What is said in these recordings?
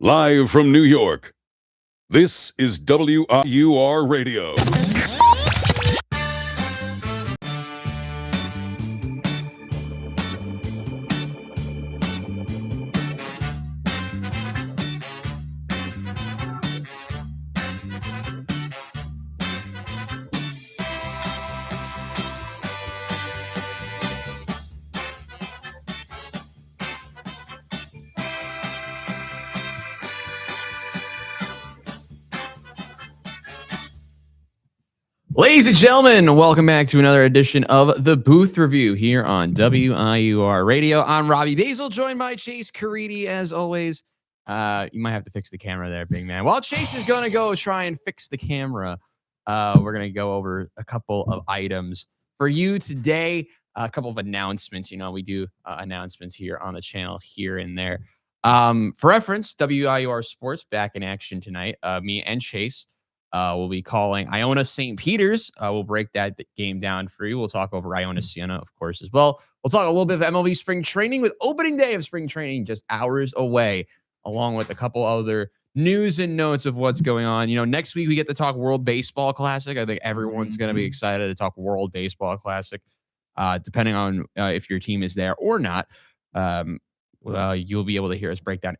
Live from New York, this is WIUR Radio. Ladies and gentlemen, welcome back to another edition of The Booth Review here on WIUR Radio. I'm Robbie Basil, joined by Chase Caridi, as always. You might have to fix the camera there, big man. While Chase is going to go try and fix the camera, we're going to go over a couple of items for you today, a couple of announcements. You know, we do announcements here on the channel here and there. For reference, WIUR Sports back in action tonight. Me and Chase we'll be calling Iona St. Peter's. We'll break that game down for you. We'll talk over Iona Siena, of course, as well. We'll talk a little bit of MLB spring training with opening day of spring training just hours away, along with a couple other news and notes of what's going on. You know, next week we get to talk World Baseball Classic. I think everyone's going to be excited to talk World Baseball Classic, depending on if your team is there or not. You'll be able to hear us break down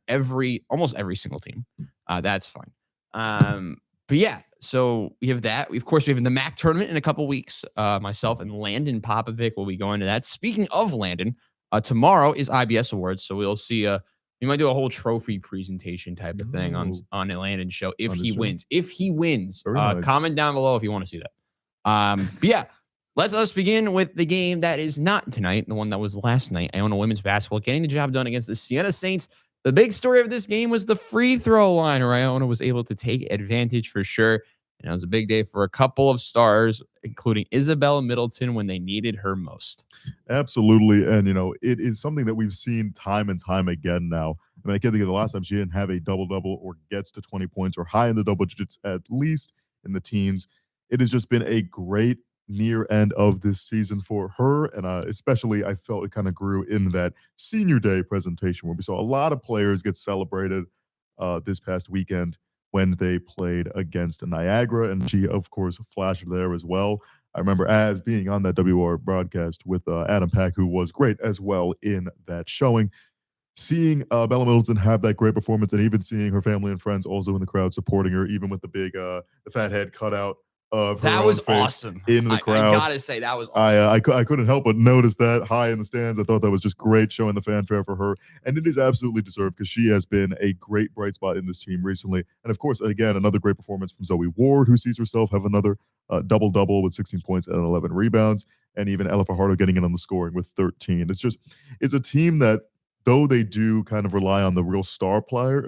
almost every single team. That's fun. But yeah, so we have that. Of course, we have the MAC tournament in a couple weeks. Myself and Landon Popovic will be going to that. Speaking of Landon, tomorrow is IBS Awards, so we'll see. We might do a whole trophy presentation type of thing on the Landon show if he wins. If he wins, nice. Comment down below if you want to see that. But yeah, let us begin with the game that is not tonight, the one that was last night. Iona women's basketball getting the job done against the Siena Saints. The big story of this game was the free throw line, where Iona was able to take advantage for sure. And it was a big day for a couple of stars, including Isabella Middleton, when they needed her most. Absolutely. And, you know, it is something that we've seen time and time again now. I mean, I can't think of the last time she didn't have a double-double or gets to 20 points or high in the double digits, at least in the teens. It has just been a great near end of this season for her, and especially I felt it kind of grew in that senior day presentation where we saw a lot of players get celebrated this past weekend when they played against Niagara, and she of course flashed there as well. I remember as being on that WR broadcast with Adam Pack, who was great as well in that showing. Seeing Bella Middleton have that great performance, and even seeing her family and friends also in the crowd supporting her, even with the big the fat head cutout of her that own was face awesome in the crowd. I gotta say that was awesome. I couldn't help but notice that high in the stands. I thought that was just great, showing the fanfare for her, and it is absolutely deserved because she has been a great bright spot in this team recently. And of course, again, another great performance from Zoe Ward, who sees herself have another double-double with 16 points and 11 rebounds, and even Ella Fajardo getting in on the scoring with 13. It's a team that, though they do kind of rely on the real star power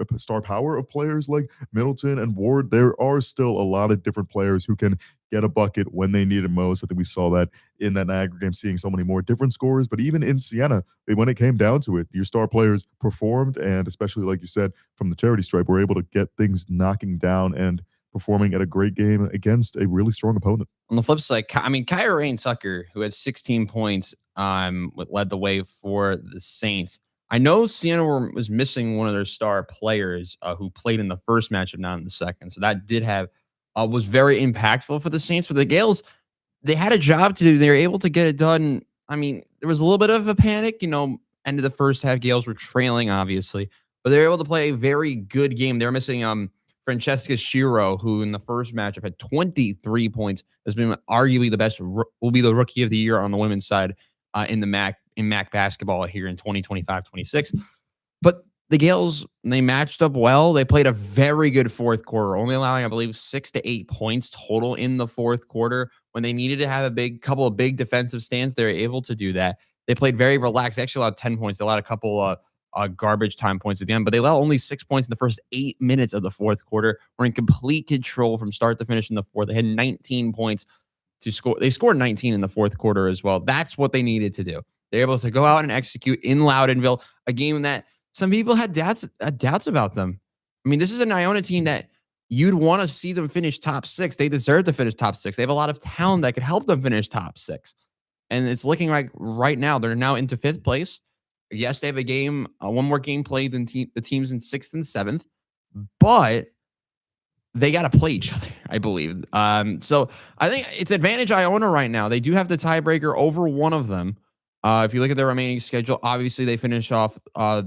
of players like Middleton and Ward, there are still a lot of different players who can get a bucket when they need it most. I think we saw that in that Niagara game, seeing so many more different scorers. But even in Siena, when it came down to it, your star players performed, and especially, like you said, from the charity stripe, were able to get things knocking down and performing at a great game against a really strong opponent. On the flip side, I mean, Kyra Rain Tucker, who had 16 points, led the way for the Saints. I know Siena was missing one of their star players who played in the first matchup, not in the second. So that did have was very impactful for the Saints. But the Gales, they had a job to do. They were able to get it done. I mean, there was a little bit of a panic, you know, end of the first half. Gales were trailing, obviously, but they were able to play a very good game. They were missing Francesca Shiro, who in the first matchup had 23 points, has been arguably the best, will be the rookie of the year on the women's side in MAC basketball here in 2025-26. But the Gales, they matched up well. They played a very good fourth quarter, only allowing, I believe, 6 to 8 points total in the fourth quarter. When they needed to have a couple of big defensive stands, they were able to do that. They played very relaxed. They actually allowed 10 points. They allowed a couple garbage time points at the end, but they allowed only 6 points in the first 8 minutes of the fourth quarter. Were in complete control from start to finish in the fourth. They had 19 points to score. They scored 19 in the fourth quarter as well. That's what they needed to do. They're able to go out and execute in Loudonville, a game that some people had doubts about them. I mean, this is an Iona team that you'd want to see them finish top 6. They deserve to finish top 6. They have a lot of talent that could help them finish top 6. And it's looking like right now they're now into 5th place. Yes, they have one more game played than the teams in 6th and 7th. but they got to play each other, I believe. So I think it's advantage Iona right now. They do have the tiebreaker over one of them. If you look at their remaining schedule, obviously they finish off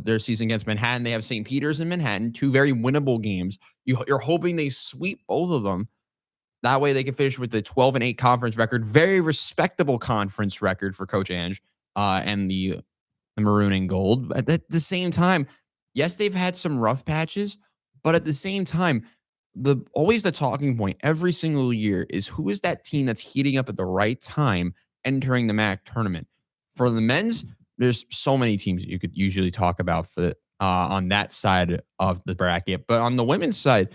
their season against Manhattan. They have St. Peter's and Manhattan, two very winnable games. You're hoping they sweep both of them. That way they can finish with the 12-8 conference record. Very respectable conference record for Coach Ange and the maroon and gold. But at the same time, yes, they've had some rough patches, but at the same time, always the talking point every single year is who is that team that's heating up at the right time entering the MAC tournament. For the men's, there's so many teams that you could usually talk about for on that side of the bracket. But on the women's side,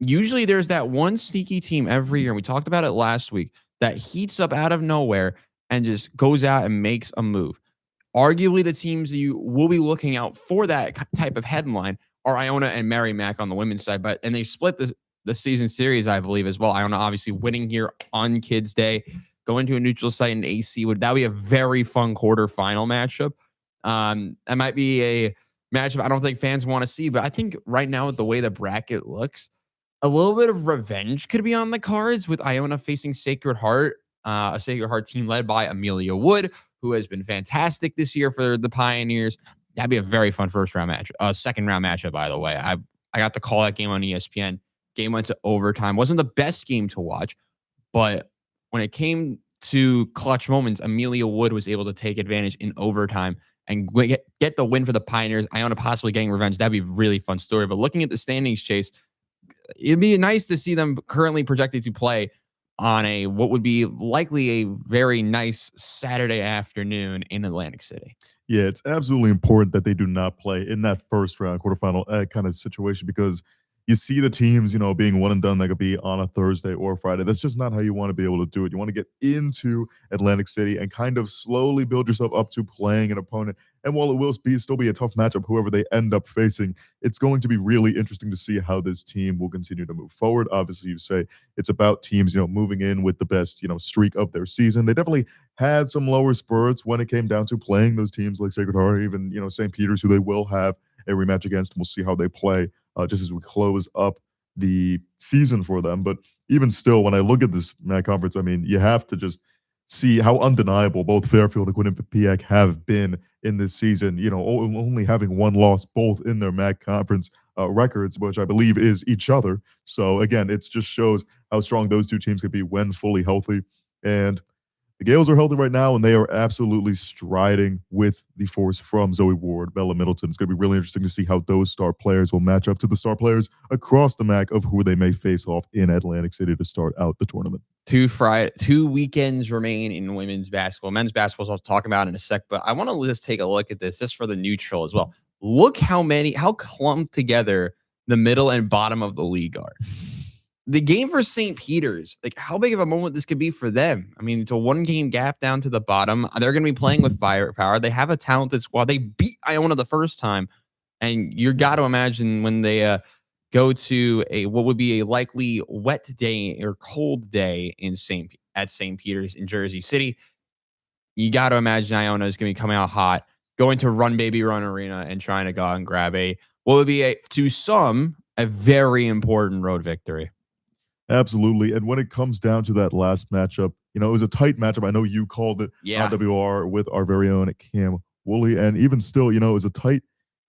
usually there's that one sneaky team every year, and we talked about it last week, that heats up out of nowhere and just goes out and makes a move. Arguably, the teams that you will be looking out for that type of headline are Iona and Merrimack on the women's side, and they split the season series, I believe, as well. Iona obviously winning here on Kids Day, going to a neutral site in AC. That would be a very fun quarterfinal matchup. That might be a matchup I don't think fans want to see, but I think right now with the way the bracket looks, a little bit of revenge could be on the cards with Iona facing Sacred Heart, a Sacred Heart team led by Amelia Wood, who has been fantastic this year for the Pioneers. That'd be a very fun second round matchup, by the way. I got to call that game on ESPN. Game went to overtime. Wasn't the best game to watch, but when it came to clutch moments, Amelia Wood was able to take advantage in overtime and get the win for the Pioneers. Iona possibly getting revenge. That'd be a really fun story. But looking at the standings, Chase, it'd be nice to see them currently projected to play on what would be likely a very nice Saturday afternoon in Atlantic City. Yeah, it's absolutely important that they do not play in that first round quarterfinal kind of situation, because you see the teams, being one and done that could be on a Thursday or Friday. That's just not how you want to be able to do it. You want to get into Atlantic City and kind of slowly build yourself up to playing an opponent. And while it will still be a tough matchup, whoever they end up facing, it's going to be really interesting to see how this team will continue to move forward. Obviously, you say it's about teams, moving in with the best, streak of their season. They definitely had some lower spurts when it came down to playing those teams like Sacred Heart, even, St. Peter's, who they will have a rematch against. We'll see how they play just as we close up the season for them. But even still, when I look at this MAC conference, I mean, you have to just see how undeniable both Fairfield and Quinnipiac have been in this season, only having one loss both in their MAC conference records, which I believe is each other. So again, it just shows how strong those two teams could be when fully healthy. And the Gales are healthy right now, and they are absolutely striding with the force from Zoe Ward, Bella Middleton. It's going to be really interesting to see how those star players will match up to the star players across the MAC of who they may face off in Atlantic City to start out the tournament. 2 weekends remain in women's basketball. Men's basketball I'll talk about in a sec, but I want to just take a look at this just for the neutral as well. Look how clumped together the middle and bottom of the league are. The game for St. Peter's, how big of a moment this could be for them. I mean, it's a 1-game gap down to the bottom. They're going to be playing with firepower. They have a talented squad. They beat Iona the first time. And you got to imagine when they go to what would be a likely wet day or cold day at St. Peter's in Jersey City, you got to imagine Iona is going to be coming out hot, going to Run Baby Run Arena and trying to go out and grab what would be to some a very important road victory. Absolutely. And when it comes down to that last matchup, it was a tight matchup. I know you called it WR with our very own Cam Woolley. And even still, it was a tight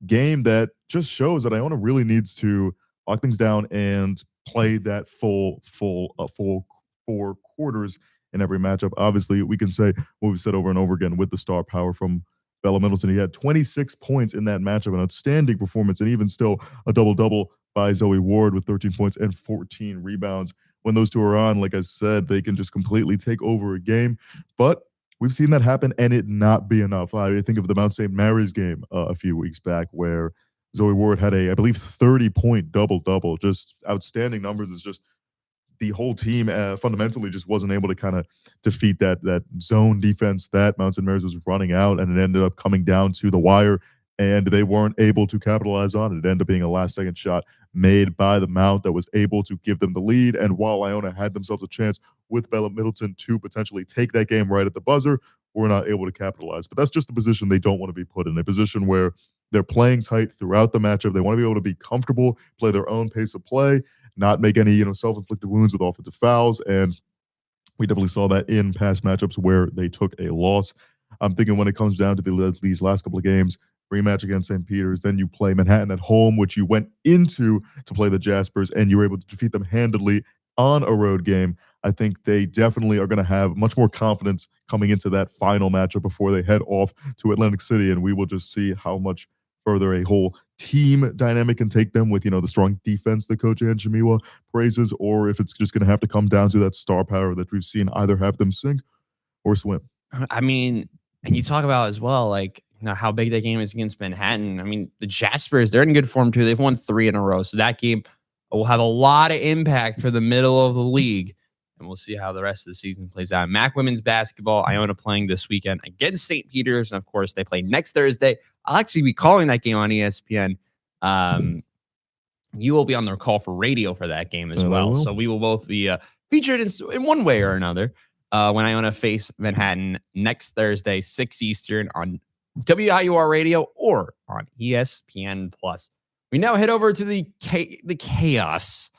game that just shows that Iona really needs to lock things down and play that full 4 quarters in every matchup. Obviously, we can say what we've said over and over again with the star power from Bella Middleton. He had 26 points in that matchup, an outstanding performance, and even still a double-double by Zoe Ward with 13 points and 14 rebounds. When those two are on, like I said, they can just completely take over a game. But we've seen that happen and it not be enough. I think of the Mount St. Mary's game a few weeks back where Zoe Ward had I believe, 30-point double-double. Just outstanding numbers. It's just the whole team fundamentally just wasn't able to kind of defeat that zone defense that Mount St. Mary's was running out, and it ended up coming down to the wire, and they weren't able to capitalize on it. It ended up being a last-second shot made by the Mount that was able to give them the lead, and while Iona had themselves a chance with Bella Middleton to potentially take that game right at the buzzer, were not able to capitalize. But that's just the position they don't want to be put in, a position where They're playing tight throughout the matchup. They want to be able to be comfortable, play their own pace of play, not make any self-inflicted wounds with offensive fouls. And we definitely saw that in past matchups where they took a loss. I'm thinking when it comes down to these last couple of games, rematch against St. Peter's, then you play Manhattan at home, which you went into to play the Jaspers, and you were able to defeat them handedly on a road game. I think they definitely are going to have much more confidence coming into that final matchup before they head off to Atlantic City, and we will just see how much further a whole team dynamic can take them with, the strong defense that Coach Ann Shamiwa praises, or if it's just going to have to come down to that star power that we've seen either have them sink or swim. I mean, and you talk about as well, like, how big that game is against Manhattan. I mean, the Jaspers, they're in good form too. They've won 3 in a row. So that game will have a lot of impact for the middle of the league. And we'll see how the rest of the season plays out. MAC women's basketball, Iona playing this weekend against St. Peter's. And of course, they play next Thursday. I'll actually be calling that game on ESPN. You will be on their call for radio for that game as well. So we will both be featured in one way or another when Iona face Manhattan next Thursday, 6 Eastern on WIUR Radio or on ESPN Plus. We now head over to the chaos.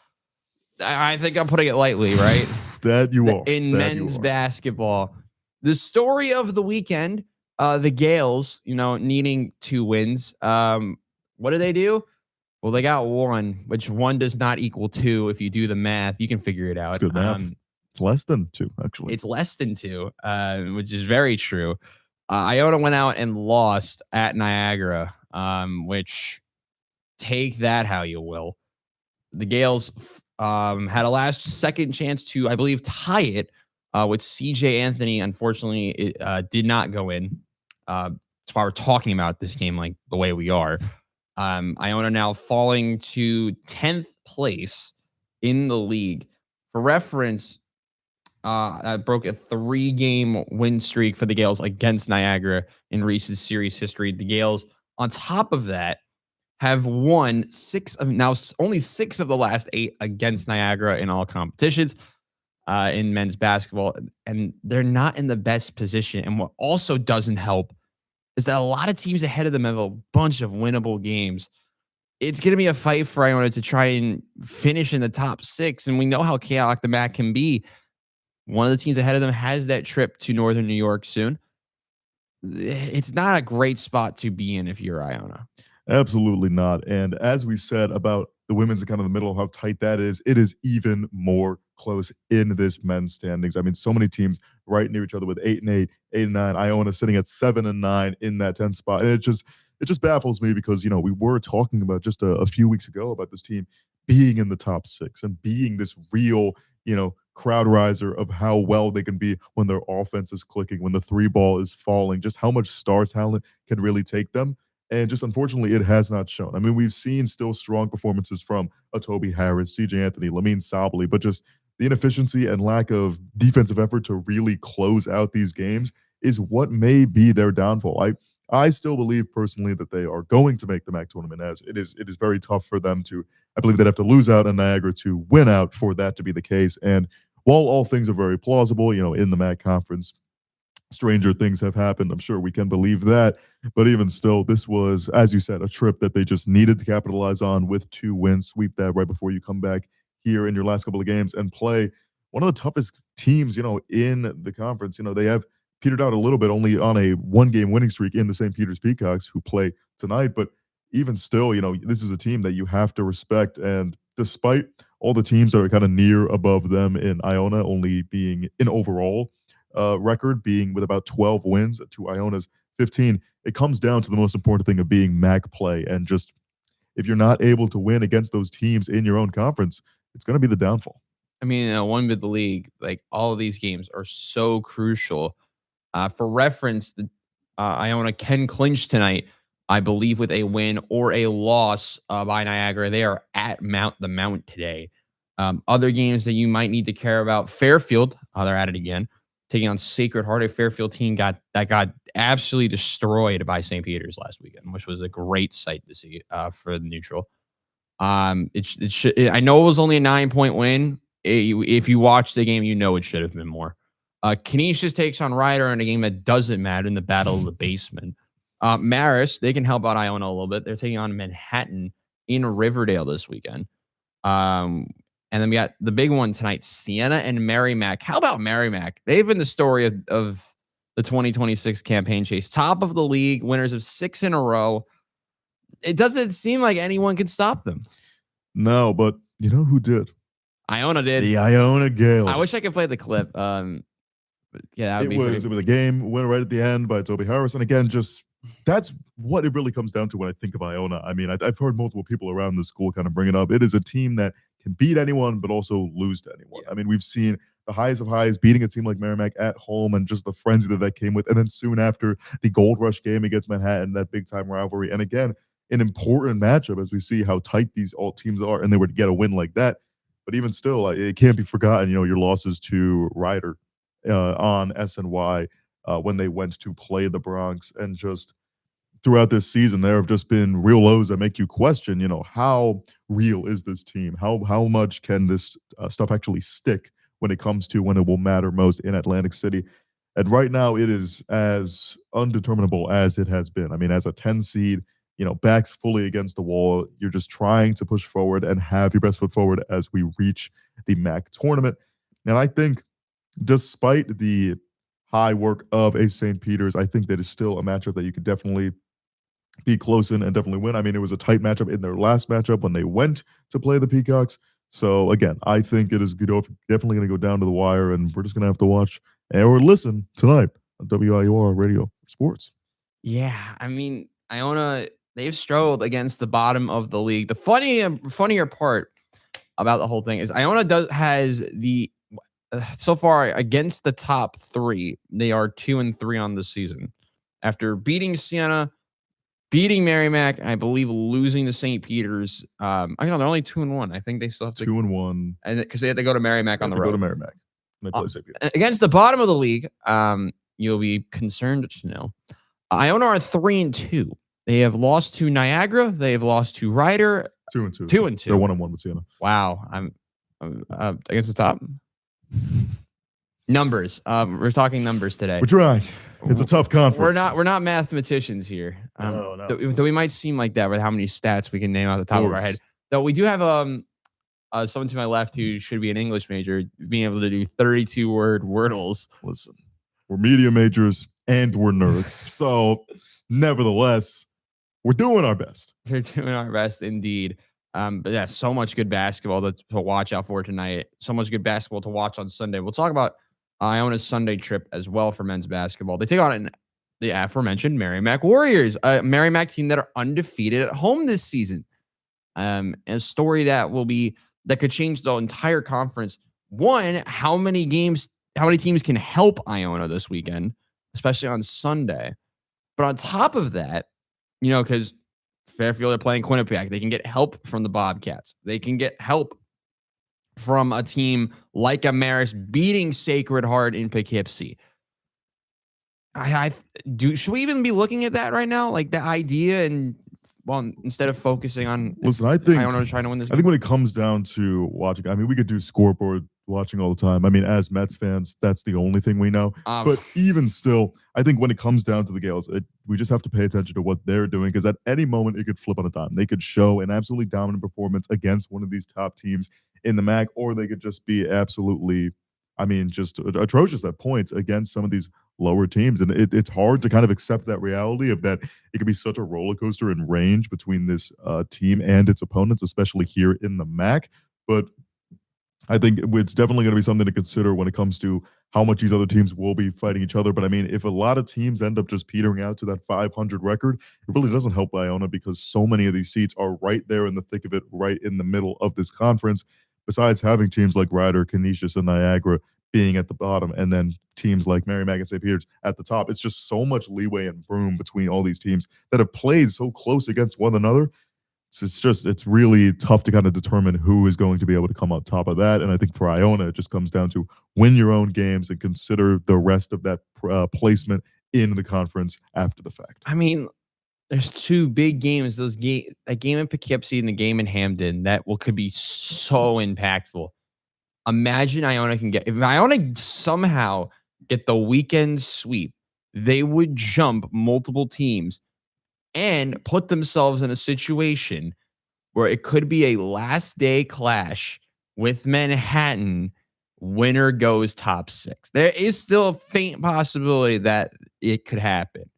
I think I'm putting it lightly, right? That you are. In men's basketball. The story of the weekend, the Gales, needing 2 wins. What do they do? Well, they got 1, which 1 does not equal 2. If you do the math, you can figure it out. It's good math. It's less than 2, actually. It's less than 2, which is very true. Iona went out and lost at Niagara, which take that how you will. The Gales had a last-second chance to, I believe, tie it with CJ Anthony. Unfortunately, it did not go in. That's why we're talking about this game like the way we are. Iona now falling to 10th place in the league. For reference, that broke a 3-game win streak for the Gales against Niagara in recent series history. The Gales, on top of that, have won only 6 of the last 8 against Niagara in all competitions in men's basketball. And they're not in the best position. And what also doesn't help is that a lot of teams ahead of them have a bunch of winnable games. It's going to be a fight for Iona to try and finish in the top 6. And we know how chaotic the MAC can be. One of the teams ahead of them has that trip to Northern New York soon. It's not a great spot to be in if you're Iona. Absolutely not. And as we said about the women's and kind of the middle, how tight that is, it is even more close in this men's standings. I mean, so many teams right near each other with 8-8, 8-9. Iona sitting at 7-9 in that 10th spot. And it just baffles me because, we were talking about just a few weeks ago about this team being in the top 6 and being this real, crowd riser of how well they can be when their offense is clicking, when the 3 ball is falling, just how much star talent can really take them. And just unfortunately, it has not shown. I mean, we've seen still strong performances from a Toby Harris, CJ Anthony, Lamine Sabally, but just the inefficiency and lack of defensive effort to really close out these games is what may be their downfall. I still believe personally that they are going to make the MAC tournament, as it is very tough for them to. I believe they'd have to lose out in Niagara to win out for that to be the case. And while all things are very plausible, in the MAC conference, stranger things have happened. I'm sure we can believe that. But even still, this was, as you said, a trip that they just needed to capitalize on with 2 wins. Sweep that right before you come back here in your last couple of games and play one of the toughest teams, in the conference. They have petered out a little bit only on a 1-game winning streak in the St. Peter's Peacocks, who play tonight. But even still, this is a team that you have to respect. And despite all the teams that are kind of near above them in Iona only being in overall record being with about 12 wins to Iona's 15, it comes down to the most important thing of being MAC play. And just if you're not able to win against those teams in your own conference, it's going to be the downfall. I mean, one with the league, like all of these games are so crucial. For reference, the Iona can clinch tonight, I believe, with a win or a loss by Niagara. They are at the Mount today. Other games that you might need to care about: Fairfield, they're at it again, taking on Sacred Heart. A Fairfield team got absolutely destroyed by St. Peter's last weekend, which was a great sight to see for the neutral. I know it was only a 9-point win. If you watch the game, it should have been more. Canisius takes on Ryder in a game that doesn't matter in the Battle of the Basement. Marist, they can help out Iona a little bit. They're taking on Manhattan in Riverdale this weekend. And then we got the big one tonight, Siena and Merrimack. How about Merrimack? They've been the story of the 2026 campaign chase. Top of the league, winners of 6 in a row. It doesn't seem like anyone can stop them. No, but you know who did? Iona did. The Iona Gales. I wish I could play the clip. Yeah, that would be it was a game win right at the end by Toby Harris. And again, just that's what it really comes down to when I think of Iona. I mean, I've heard multiple people around the school kind of bring it up. It is a team that can beat anyone, but also lose to anyone. I mean, we've seen the highest of highs, beating a team like Merrimack at home, and just the frenzy that came with. And then soon after, the Gold Rush game against Manhattan, that big time rivalry. And again, an important matchup as we see how tight these all teams are, and they were to get a win like that. But even still, it can't be forgotten. You know, your losses to Rider on SNY when they went to play the Bronx, and just throughout this season, there have just been real lows that make you question, you know, how real is this team? How much can this stuff actually stick when it comes to when it will matter most in Atlantic City? And right now, it is as undeterminable as it has been. I mean, as a 10 seed, you know, backs fully against the wall, you're just trying to push forward and have your best foot forward as we reach the MAC tournament. And I think despite the high work of Ace St. Peter's, I think that is still a matchup that you could definitely be close in and definitely win. I mean, it was a tight matchup in their last matchup when they went to play the Peacocks. So again, I think it is definitely going to go down to the wire, and we're just going to have to watch or listen tonight on WIUR Radio Sports. Yeah, I mean, Iona, they've struggled against the bottom of the league. The funnier part about the whole thing is Iona has the so far against the top 3, they are 2-3 on the season after beating Siena, beating Merrimack, and I believe losing to St. Peter's. I know they're only 2-1. I think they still have to 2-1, and because they have to go to Merrimack on the road. Go to Merrimack. And they play St. Peter's against the bottom of the league. You'll be concerned to know Iona are 3-2. They have lost to Niagara. They have lost to Rider. 2-2. 2-2. They're 1-1 with Siena. Wow, I'm against the top. Numbers. We're talking numbers today. We're trying. It's a tough conference. We're not mathematicians here. No. Though we might seem like that with how many stats we can name off the top of our head. Though we do have someone to my left who should be an English major, being able to do 32-word wordles. Listen, we're media majors and we're nerds. So nevertheless, we're doing our best. We're doing our best indeed. But yeah, so much good basketball to watch out for tonight. So much good basketball to watch on Sunday. We'll talk about Iona's Sunday trip as well for men's basketball. They take on the aforementioned Merrimack Warriors, a Merrimack team that are undefeated at home this season. A story that could change the entire conference. One, how many teams can help Iona this weekend, especially on Sunday. But on top of that, you know, because Fairfield are playing Quinnipiac, they can get help from the Bobcats. They can get help from a team like Marist beating Sacred Heart in Poughkeepsie. Should we even be looking at that right now? Like the idea, and instead of focusing on, listen, I think Iona trying to win this. I think when it comes down to watching, I mean, we could do scoreboard watching all the time. I mean, as Mets fans, that's the only thing we know. But even still, I think when it comes down to the Gales, we just have to pay attention to what they're doing, because at any moment it could flip on a dime. They could show an absolutely dominant performance against one of these top teams in the MAC, or they could just be absolutely, I mean, just atrocious at points against some of these lower teams. And it's hard to kind of accept that reality of that it could be such a roller coaster in range between this team and its opponents, especially here in the MAC. But I think it's definitely going to be something to consider when it comes to how much these other teams will be fighting each other. But I mean, if a lot of teams end up just petering out to that 500 record, it really doesn't help Iona, because so many of these seats are right there in the thick of it, right in the middle of this conference. Besides having teams like Rider, Canisius, and Niagara being at the bottom, and then teams like Merrimack and St. Peter's at the top, it's just so much leeway and room between all these teams that have played so close against one another. It's really tough to kind of determine who is going to be able to come on top of that. And I think for Iona, it just comes down to win your own games and consider the rest of that placement in the conference after the fact. I mean, there's two big games. A game in Poughkeepsie and the game in Hamden could be so impactful. Imagine if Iona somehow get the weekend sweep, they would jump multiple teams and put themselves in a situation where it could be a last day clash with Manhattan. Winner goes top 6. There is still a faint possibility that it could happen.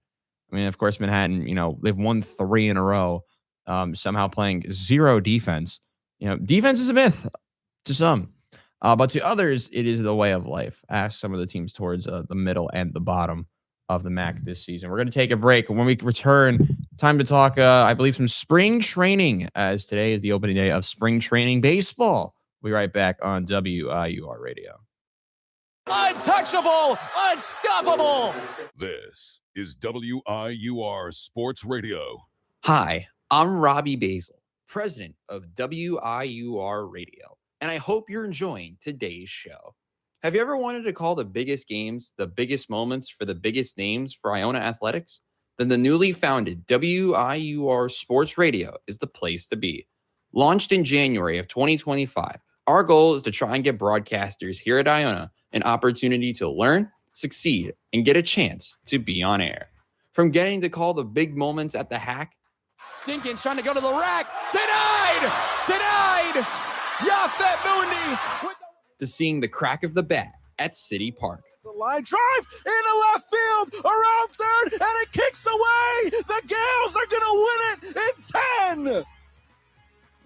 I mean, of course, Manhattan, they've won 3 in a row, somehow playing 0 defense. Defense is a myth to some, but to others, it is the way of life. Ask some of the teams towards the middle and the bottom of the MAC this season. We're going to take a break. When we return, time to talk, I believe, some spring training, as today is the opening day of spring training baseball. We'll be right back on WIUR Radio. Untouchable, unstoppable. This is WIUR Sports Radio. Hi, I'm Robbie Basil, president of WIUR Radio, and I hope you're enjoying today's show. Have you ever wanted to call the biggest games, the biggest moments for the biggest names for Iona Athletics? Then the newly founded WIUR Sports Radio is the place to be. Launched in January of 2025, our goal is to try and get broadcasters here at Iona an opportunity to learn, succeed, and get a chance to be on air. From getting to call the big moments at the Hack, Dinkins trying to go to the rack. Denied! Denied! Yafet Mundi with to seeing the crack of the bat at City Park. the line drive into left field, around third, and it kicks away. The Gales are going to win it in 10.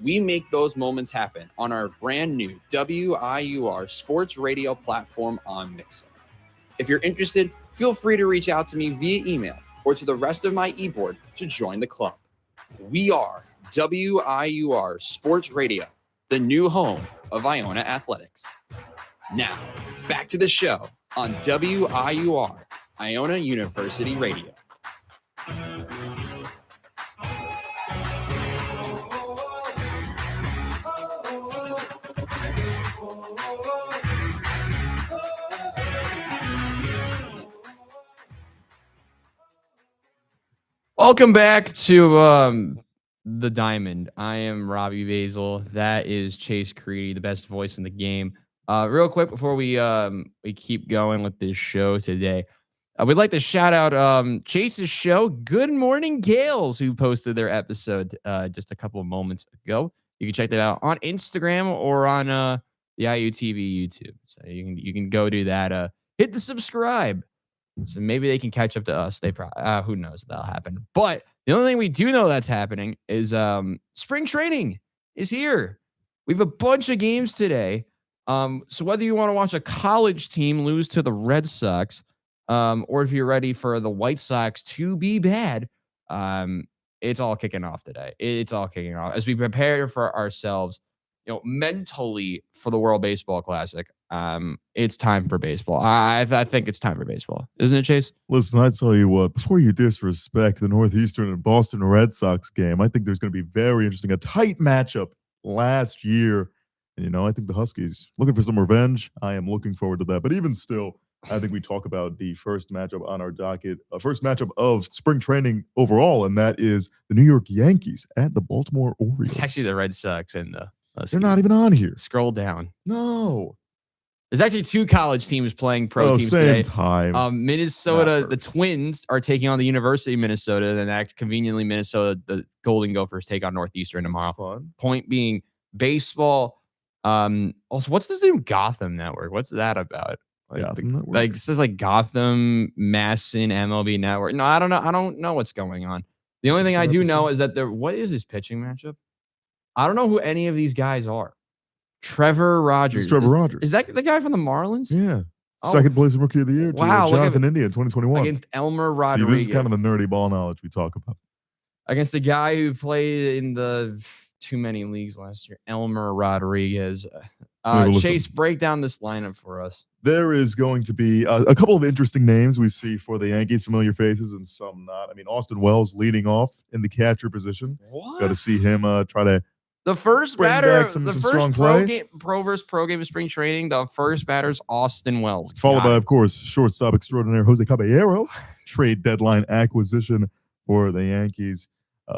We make those moments happen on our brand new WIUR Sports Radio platform on Mixer. If you're interested, feel free to reach out to me via email or to the rest of my e-board to join the club. We are WIUR Sports Radio, the new home of Iona Athletics. Now, back to the show on WIUR, Iona University Radio. Welcome back to the Diamond. I am Robbie Basil. That is Chase Creedy, the best voice in the game. Real quick before we keep going with this show today, we'd like to shout out Chase's show, Good Morning Gales, who posted their episode just a couple of moments ago. You can check that out on Instagram or on the IUTV YouTube. So you can go do that. Hit the subscribe. So maybe they can catch up to us. They probably, who knows, that'll happen. But the only thing we do know that's happening is spring training is here. We have a bunch of games today. So whether you want to watch a college team lose to the Red Sox, or if you're ready for the White Sox to be bad, it's all kicking off today. It's all kicking off as we prepare for ourselves, mentally for the World Baseball Classic. It's time for baseball. I think it's time for baseball, isn't it, Chase? Listen, I tell you what, before you disrespect the Northeastern and Boston Red Sox game, I think there's going to be very interesting. A tight matchup last year. And, I think the Huskies looking for some revenge. I am looking forward to that. But even still, I think we talk about the first matchup on our docket, first matchup of spring training overall, and that is the New York Yankees at the Baltimore Orioles. It's actually the Red Sox and the Huskies. They're not even on here. Scroll down. No. There's actually 2 college teams playing pro teams same today. time. Minnesota, the Twins are taking on the University of Minnesota, and then conveniently Minnesota, the Golden Gophers take on Northeastern tomorrow. Fun. Point being, baseball. Also, what's this new Gotham Network? What's that about? It says like Gotham, Masson, MLB Network. No, I don't know. I don't know what's going on. The only thing I do know is that what is this pitching matchup? I don't know who any of these guys are. Trevor Rogers. It's Trevor Rogers. Is that the guy from the Marlins? Yeah. Oh. Second place Rookie of the Year. Wow, Jonathan India in 2021. Against Elmer See, Rodriguez. this is kind of the nerdy ball knowledge we talk about. Against the guy who played in the too many leagues last year, Elmer Rodriguez. Chase, break down this lineup for us. There is going to be a couple of interesting names we see for the Yankees, familiar faces and some not. I mean, Austin Wells leading off in the catcher position. What? Got to see him try to the first bring batter, back some the strong first play. pro versus pro game of spring training. The first batter's Austin Wells, followed by, of course, shortstop extraordinaire Jose Caballero. Trade deadline acquisition for the Yankees.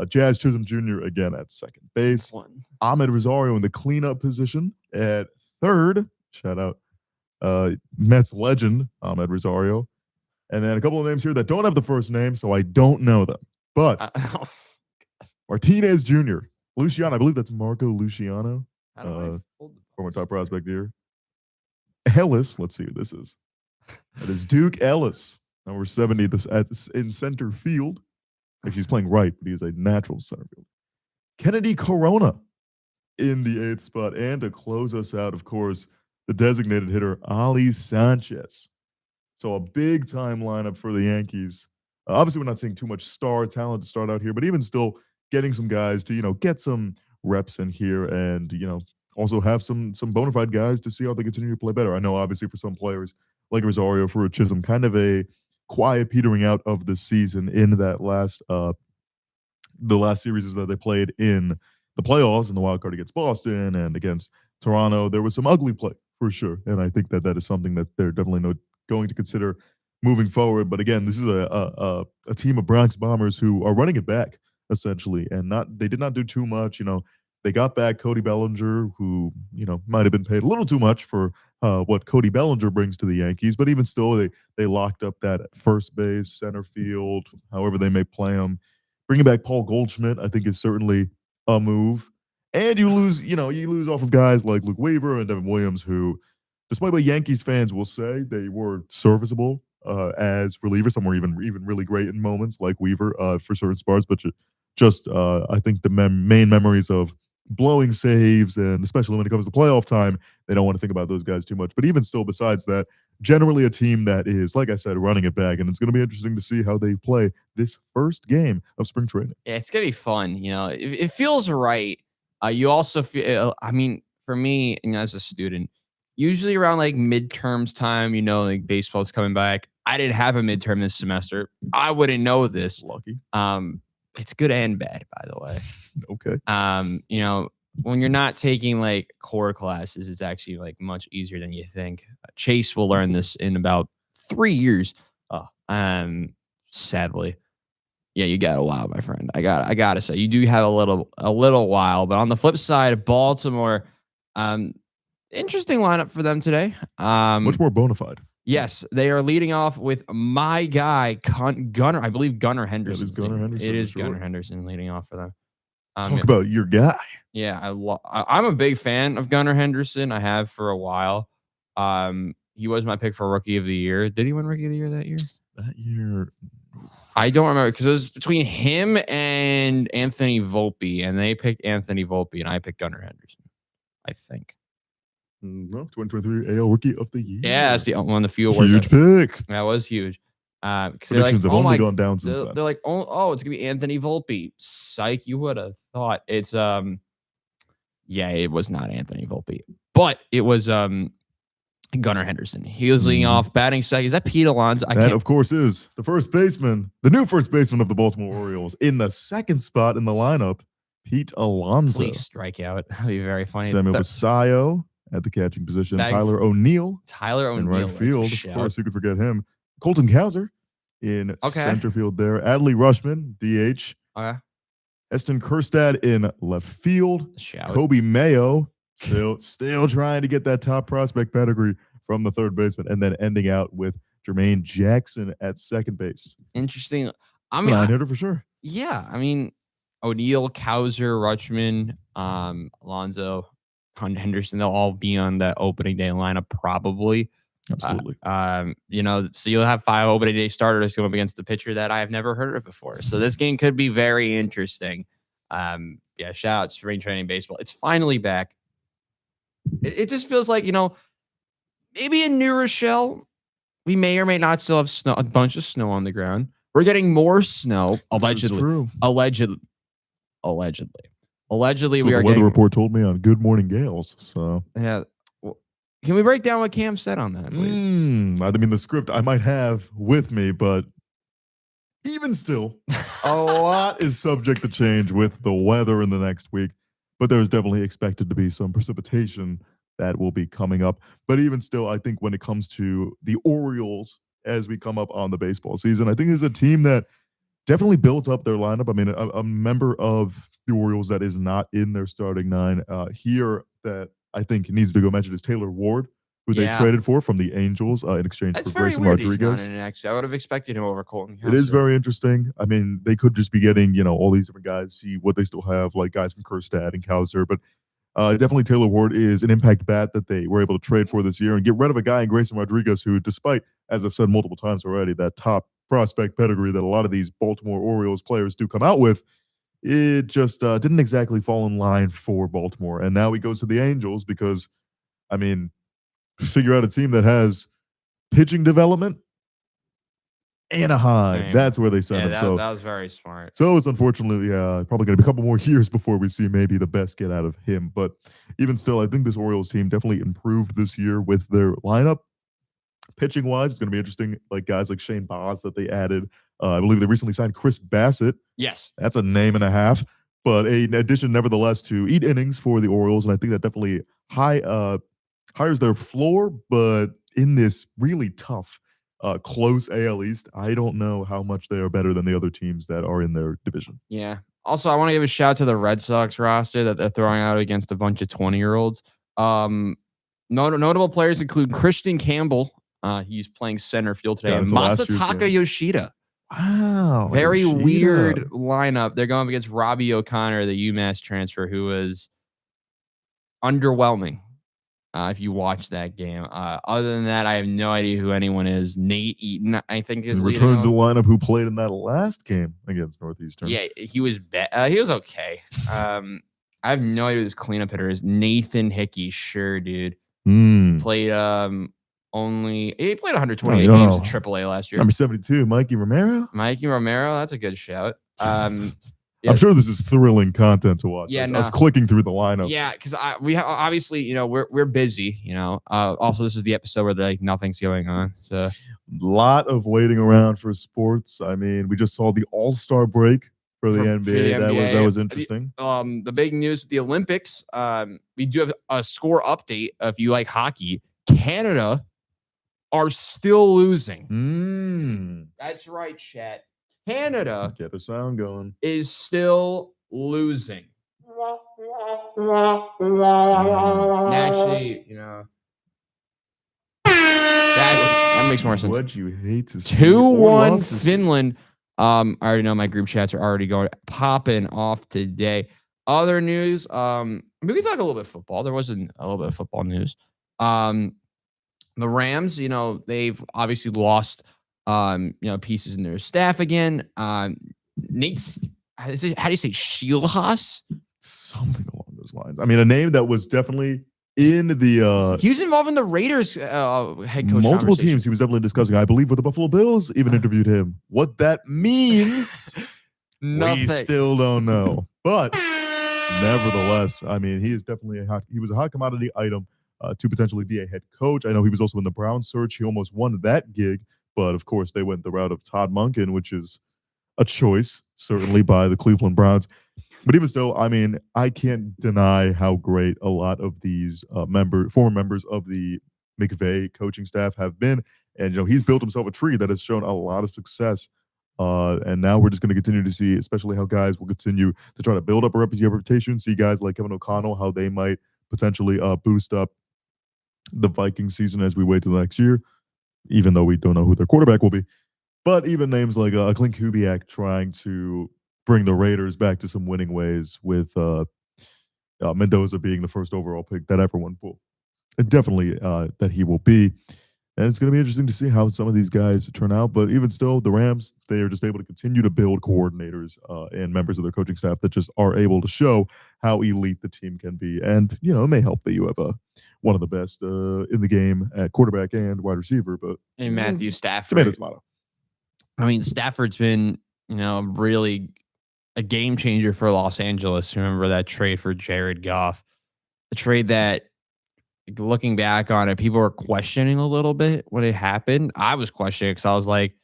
Jazz Chisholm Jr. again at second base. Ahmed Rosario in the cleanup position at third. Shout out Mets legend Ahmed Rosario. And then a couple of names here that don't have the first name, so I don't know them. But Martinez Jr., Luciano, I believe that's Marco Luciano, How do I fold the former balls? top prospect here. Ellis, let's see who this is. That is Duke Ellis, number 70 in center field. Actually, he's playing right, but he's a natural center field. Kennedy Corona in the 8th spot. And to close us out, of course, the designated hitter, Ali Sanchez. So a big time lineup for the Yankees. Obviously, we're not seeing too much star talent to start out here, but even still getting some guys to, get some reps in here and, also have some bona fide guys to see how they continue to play better. I know, obviously, for some players like Rosario, for Chisholm, kind of a quiet petering out of the season in that the last series that they played in the playoffs in the wild card against Boston and against Toronto. There was some ugly play for sure, and I think that is something that they're definitely going to consider moving forward. But again, this is a team of Bronx Bombers who are running it back essentially, and they did not do too much. They got back Cody Bellinger, who might have been paid a little too much for what Cody Bellinger brings to the Yankees, but even still, they locked up that first base, center field, however they may play him. Bringing back Paul Goldschmidt, I think, is certainly a move. And you lose off of guys like Luke Weaver and Devin Williams, who, despite what Yankees fans will say, they were serviceable as relievers. Some were even really great in moments, like Weaver for certain spots. But just I think the main memories of blowing saves, and especially when it comes to playoff time, they don't want to think about those guys too much. But even still, besides that, generally a team that is, like I said, running it back, and it's going to be interesting to see how they play this first game of spring training. Yeah, it's gonna be fun. It feels right. You also feel. I mean, for me, as a student, usually around like midterms time, like baseball's coming back. I didn't have a midterm this semester. I wouldn't know this. Lucky. It's good and bad, by the way. Okay. When you're not taking like core classes, it's actually like much easier than you think. Chase will learn this in about 3 years. Sadly. Yeah, you got a while, my friend. I gotta say, you do have a little while. But on the flip side, Baltimore, interesting lineup for them today. Much more bona fide. Yes, they are leading off with my guy, Gunnar. I believe Gunnar Henderson. It is Gunnar Henderson. It is sure. Gunnar Henderson leading off for them. Talk about your guy. Yeah, I'm a big fan of Gunnar Henderson. I have for a while. He was my pick for Rookie of the Year. Did he win Rookie of the Year that year? That year, I don't remember because it was between him and Anthony Volpe, and they picked Anthony Volpe, and I picked Gunnar Henderson. I think. No, 2023 AL Rookie of the Year. Yeah, that's one of the few awards. Huge pick. That was huge. Predictions have only gone down since then. They're like, oh, it's gonna be Anthony Volpe. Psych, you would have thought it's yeah, it was not Anthony Volpe, but it was Gunnar Henderson. He was leading off, batting second. Is that Pete Alonso? That, of course, is the first baseman, the new first baseman of the Baltimore Orioles. In the second spot in the lineup, Pete Alonso. Please strike out. That'd be very funny. Samuel Basayo at the catching position. Tyler O'Neill in right field. Of course, who could forget him? Colton Cowser in center field there. Adley Rushman, DH. Okay. Eston Kjerstad in left field. Shout. Kobe Mayo still trying to get that top prospect pedigree from the third baseman, and then ending out with Jermaine Jackson at second base. Interesting. I mean, hitter for sure. Yeah, I mean, O'Neill, Cowser, Rutschman, Alonso, Henderson, they'll all be on that opening day lineup probably. Absolutely. So you'll have 5 opening day starters going up against the pitcher that I have never heard of before. So this game could be very interesting. Yeah, shout out spring training baseball. It's finally back. It just feels like, maybe in New Rochelle, we may or may not still have snow, a bunch of snow on the ground. We're getting more snow, allegedly. Allegedly, we are the weather report told me on Good Morning Gales. So yeah. Can we break down what Cam said on that, please? I mean, the script I might have with me, but even still, a lot is subject to change with the weather in the next week. But there's definitely expected to be some precipitation that will be coming up. But even still, I think when it comes to the Orioles as we come up on the baseball season, I think is a team that definitely built up their lineup. I mean, a member of the Orioles that is not in their starting 9 here that I think needs to go mention is Taylor Ward, who they Yeah. traded for from the Angels in exchange That's for very Grayson weird. He's not Rodriguez. in it, actually. I would have expected him over Colton. It is Cowser. very interesting. I mean, they could just be getting, all these different guys, see what they still have, like guys from Kerstad and Cowser. But definitely Taylor Ward is an impact bat that they were able to trade for this year and get rid of a guy in Grayson Rodriguez who, despite, as I've said multiple times already, that top prospect pedigree that a lot of these Baltimore Orioles players do come out with, it just didn't exactly fall in line for Baltimore. And now he goes to the Angels because, I mean, figure out a team that has pitching development, Anaheim. Damn. That's where they sent him. that was very smart. So it's unfortunately probably going to be a couple more years before we see maybe the best get out of him. But even still, I think this Orioles team definitely improved this year with their lineup. Pitching wise, it's going to be interesting. Like guys like Shane Baz that they added. I believe they recently signed Chris Bassett. Yes. That's a name and a half, but an addition nevertheless to eat innings for the Orioles. And I think that definitely hires their floor. But in this really tough, close AL East, I don't know how much they are better than the other teams that are in their division. Yeah. Also, I want to give a shout to the Red Sox roster that they're throwing out against a bunch of 20-year-olds. Notable players include Christian Campbell. He's playing center field today. Got And into last year's Masataka game. Yoshida. Wow. Very Yoshida. weird lineup. They're going up against Robbie O'Connor, the UMass transfer, who was underwhelming. If you watch that game. Other than that, I have no idea who anyone is. Nate Eaton, I think, is He leading returns the off. lineup who played in that last game against Northeastern. Yeah, he was he was okay. I have no idea who this cleanup hitter is. Nathan Hickey, sure, dude. Played he played 128 don't games know. in AAA last year. Number 72, Mikey Romero. Mikey Romero, that's a good shout. I'm sure this is thrilling content to watch. Yeah, I was clicking through the lineups. Yeah, because we have obviously, we're busy. Also this is the episode where like nothing's going on. So lot of waiting around for sports. I mean, we just saw the All-Star break for the NBA. That was interesting. The big news with the Olympics. We do have a score update. If you like hockey, Canada are still losing. That's right, chat. Canada Get the sound going. is still losing. Actually, that makes more sense. What you hate to see. 2-1 Finland. I already know my group chats are already popping off today. Other news, we can talk a little bit of football. There wasn't a little bit of football news. The Rams, they've obviously lost pieces in their staff again. Nate's, how do you say Shieldhaas? Something along those lines. I mean, a name that was definitely in the He was involved in the Raiders head coach multiple conversation. teams. He was definitely discussing. I believe with the Buffalo Bills even interviewed him. What that means, we still don't know. But nevertheless, I mean, he is definitely he was a hot commodity item to potentially be a head coach. I know he was also in the Browns search. He almost won that gig, but of course they went the route of Todd Monken, which is a choice certainly by the Cleveland Browns. But even still, I mean, I can't deny how great a lot of these former members of the McVay coaching staff have been. And, he's built himself a tree that has shown a lot of success. And now we're just going to continue to see, especially how guys will continue to try to build up a reputation, see guys like Kevin O'Connell, how they might potentially boost up the Viking season as we wait till next year, even though we don't know who their quarterback will be. But even names like Clint Kubiak trying to bring the Raiders back to some winning ways with Mendoza being the first overall pick that everyone will. And definitely that he will be. And it's going to be interesting to see how some of these guys turn out. But even still, the Rams, they are just able to continue to build coordinators and members of their coaching staff that just are able to show how elite the team can be. And, it may help that you have one of the best in the game at quarterback and wide receiver. But And Matthew Stafford. tomato, tomato. I mean, Stafford's been, really a game changer for Los Angeles. Remember that trade for Jared Goff? A trade that, looking back on it, people were questioning a little bit when it happened. I was questioning because I was like,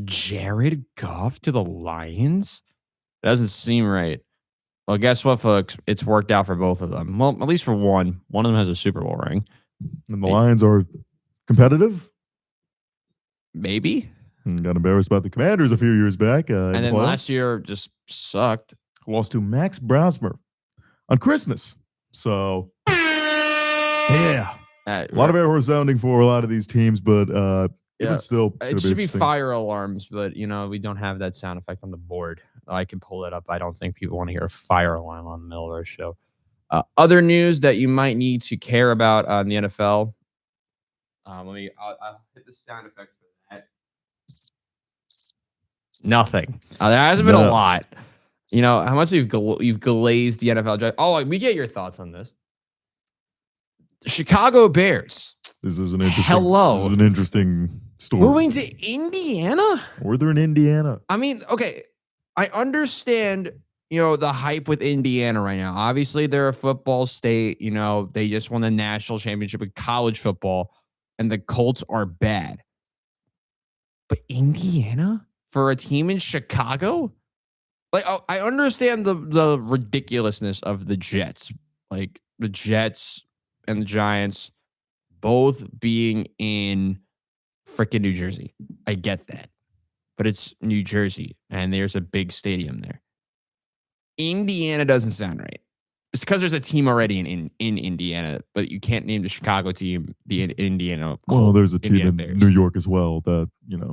Jared Goff to the Lions? Doesn't seem right. Well, guess what, folks? It's worked out for both of them. Well, at least for one. One of them has a Super Bowl ring. And the Lions are competitive. Maybe. Got embarrassed by the Commanders a few years back. And then last year just sucked. lost to Max Brasmer on Christmas. So Yeah. A lot of air horse sounding for a lot of these teams, but Yeah. even still, it's It gonna should be interesting. fire alarms, but we don't have that sound effect on the board. I can pull it up. I don't think people want to hear a fire alarm on the middle of our show. Other news that you might need to care about on the NFL. I'll hit the sound effect for that. Nothing. There hasn't been a No. lot. How much you've glazed the NFL draft. Oh, we get your thoughts on this. The Chicago Bears This is an interesting. Hello. This is an interesting story. moving to Indiana. Or they're in Indiana. I mean, okay, I understand, the hype with Indiana right now. Obviously, they're a football state. They just won the national championship in college football, and the Colts are bad. But Indiana for a team in Chicago? Like, I understand the ridiculousness of the Jets. Like, the Jets and the Giants both being in freaking New Jersey. I get that. But it's New Jersey, and there's a big stadium there. Indiana doesn't sound right. It's because there's a team already in Indiana, but you can't name the Chicago team the Indiana. Well, there's a team Indiana in Bears. New York as well that,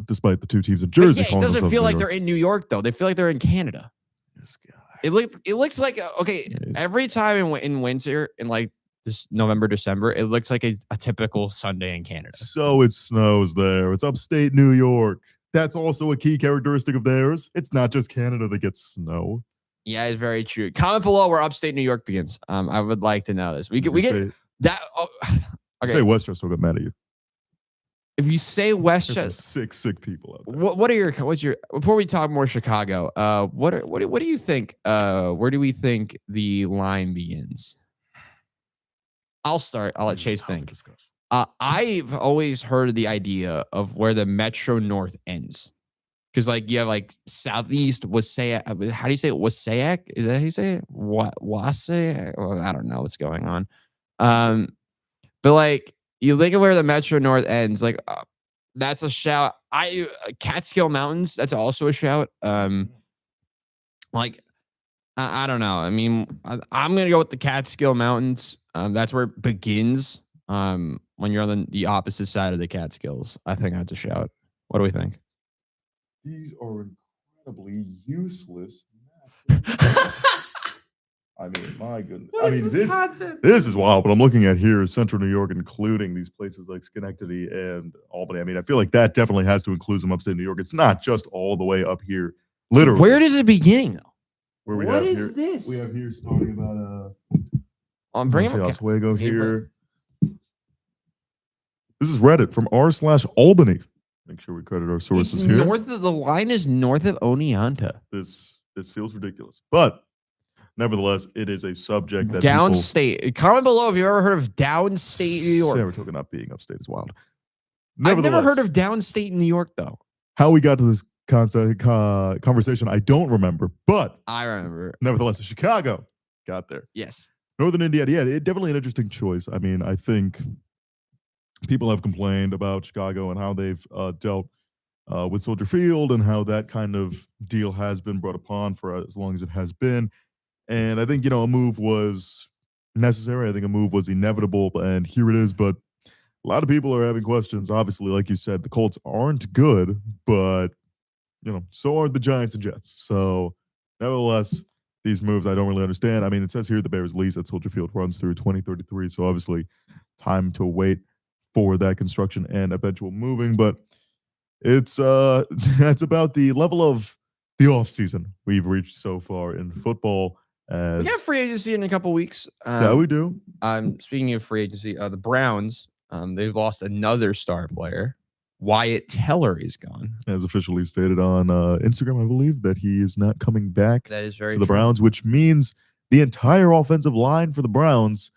despite the two teams in But Jersey, yeah, it calling doesn't themselves feel New like York. they're in New York, though. They feel like they're in Canada. This guy. It looks like okay. Yes. Every time in winter, in like this November, December, it looks like a typical Sunday in Canada. So it snows there. It's upstate New York. That's also a key characteristic of theirs. It's not just Canada that gets snow. Yeah, it's very true. Comment below where upstate New York begins. I would like to know this. We get say, that. Oh, okay. Say Westchester will get mad at you. If you say There's some Westchester, sick people out there. what's your before we talk more Chicago? What do you think? Where do we think the line begins? I'll start. I'll let This is Chase a tough think. discussion. I've always heard the idea of where the Metro North ends. Because you have Southeast Wasayak. How do you say it? Wasayak? Is that how you say it? Wasayak? Well, I don't know what's going on. But you think of where the Metro North ends, that's a shout. Catskill Mountains, that's also a shout. I don't know. I mean, I'm gonna go with the Catskill Mountains. That's where it begins. When you're on the opposite side of the Catskills, I think that's a shout. What do we think? These are incredibly useless. I mean, my goodness. This is wild. What I'm looking at here is Central New York, including these places like Schenectady and Albany. I mean, I feel like that definitely has to include some upstate New York. It's not just all the way up here. Literally. Where does it begin, though? Where we What have is here, this? We have here starting about Bring let's see, him. Oswego Hey, here. This is Reddit from r/Albany. Make sure we credit our sources here. The line is north of Oneonta. This feels ridiculous, but nevertheless, it is a subject that people, Downstate. Comment below if you've ever heard of downstate New York. San Antonio not being upstate is wild. I've never heard Nevertheless, of downstate New York, though. how we got to this conversation. I don't remember, but I remember. nevertheless, Chicago got there. Yes. Northern Indiana, yeah, definitely an interesting choice. I mean, I think people have complained about Chicago and how they've dealt with Soldier Field and how that kind of deal has been brought upon for as long as it has been. And I think, a move was necessary. I think a move was inevitable, and here it is. But a lot of people are having questions. Obviously, like you said, the Colts aren't good, but, so aren't the Giants and Jets. So, nevertheless, these moves I don't really understand. I mean, it says here the Bears lease at Soldier Field runs through 2033. So, obviously, time to wait for that construction and eventual moving. But it's that's about the level of the offseason we've reached so far in football. We got free agency in a couple weeks. Yeah, we do. Speaking of free agency, the Browns, they've lost another star player. Wyatt Teller is gone. As officially stated on Instagram, I believe, that he is not coming back That is very to the true. Browns, which means the entire offensive line for the Browns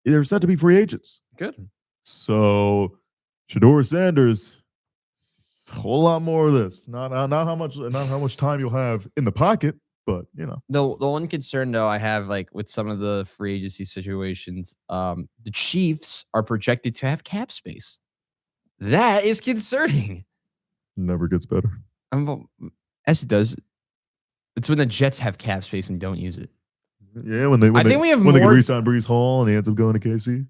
are set to be free agents. Good. So, Shedeur Sanders, a whole lot more of this. Not how much time you'll have in the pocket, but The one concern though I have with some of the free agency situations, the Chiefs are projected to have cap space. That is concerning. never gets better. As it does. It's when the Jets have cap space and don't use it. Yeah, when they think we have when they can more- re-sign Brees Hall and he ends up going to KC.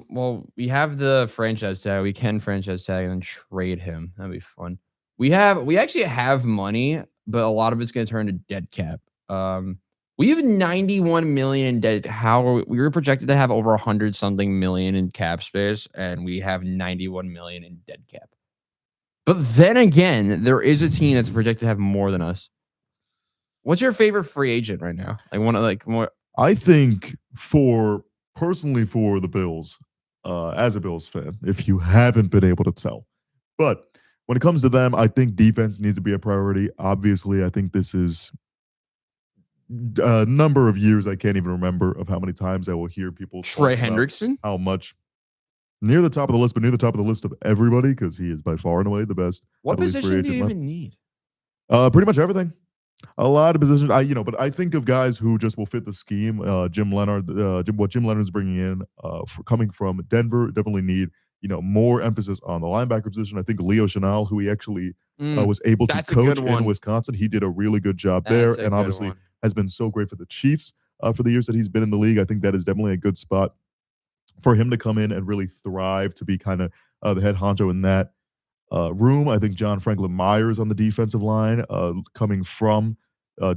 Well, we have the franchise tag. We can franchise tag and then trade him. That'd be fun. We actually have money, but a lot of it's going to turn to dead cap. We have 91 million in debt. We were projected to have over 100 something million in cap space, and we have 91 million in dead cap. But then again, there is a team that's projected to have more than us. What's your favorite free agent right now? More. I think personally for the Bills, as a Bills fan, if you haven't been able to tell, but when it comes to them, I think defense needs to be a priority. Obviously, I think this is a number of years I can't even remember of how many times I will hear people Trey talk about Hendrickson? how much near the top of the list, but near the top of the list of everybody because he is by far and away the best. What I believe, free position do agent you left. even need? Pretty much everything. A lot of positions. But I think of guys who just will fit the scheme. Jim Leonard, what Jim Leonard's bringing in, coming from Denver, definitely need more emphasis on the linebacker position. I think Leo Chenal, who he actually was able to That's a good coach one. in Wisconsin, he did a really good job That's there, a and good obviously one. has been so great for the Chiefs for the years that he's been in the league. I think that is definitely a good spot for him to come in and really thrive, to be kind of the head honcho in that room. I think John Franklin Myers on the defensive line, coming from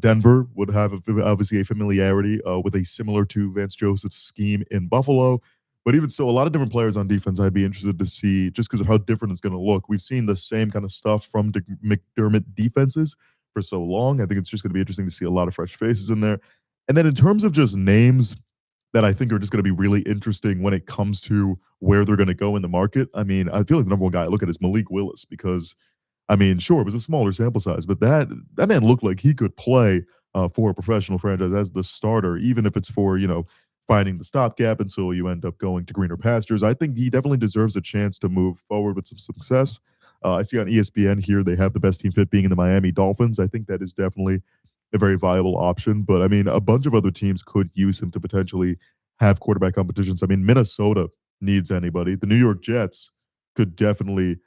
Denver, would have obviously a familiarity with a similar to Vance Joseph's scheme in Buffalo. But even so, a lot of different players on defense I'd be interested to see just because of how different it's going to look. We've seen the same kind of stuff from McDermott defenses for so long. I think it's just going to be interesting to see a lot of fresh faces in there. And then in terms of just names that I think are just going to be really interesting when it comes to where they're going to go in the market. I mean, I feel like the number one guy I look at is Malik Willis because, I mean, sure, it was a smaller sample size, but that man looked like he could play for a professional franchise as the starter, even if it's for, finding the stopgap until you end up going to greener pastures. I think he definitely deserves a chance to move forward with some success. I see on ESPN here they have the best team fit being in the Miami Dolphins. I think that is definitely a very viable option. But I mean, a bunch of other teams could use him to potentially have quarterback competitions. I mean, Minnesota needs anybody. The New York Jets could definitely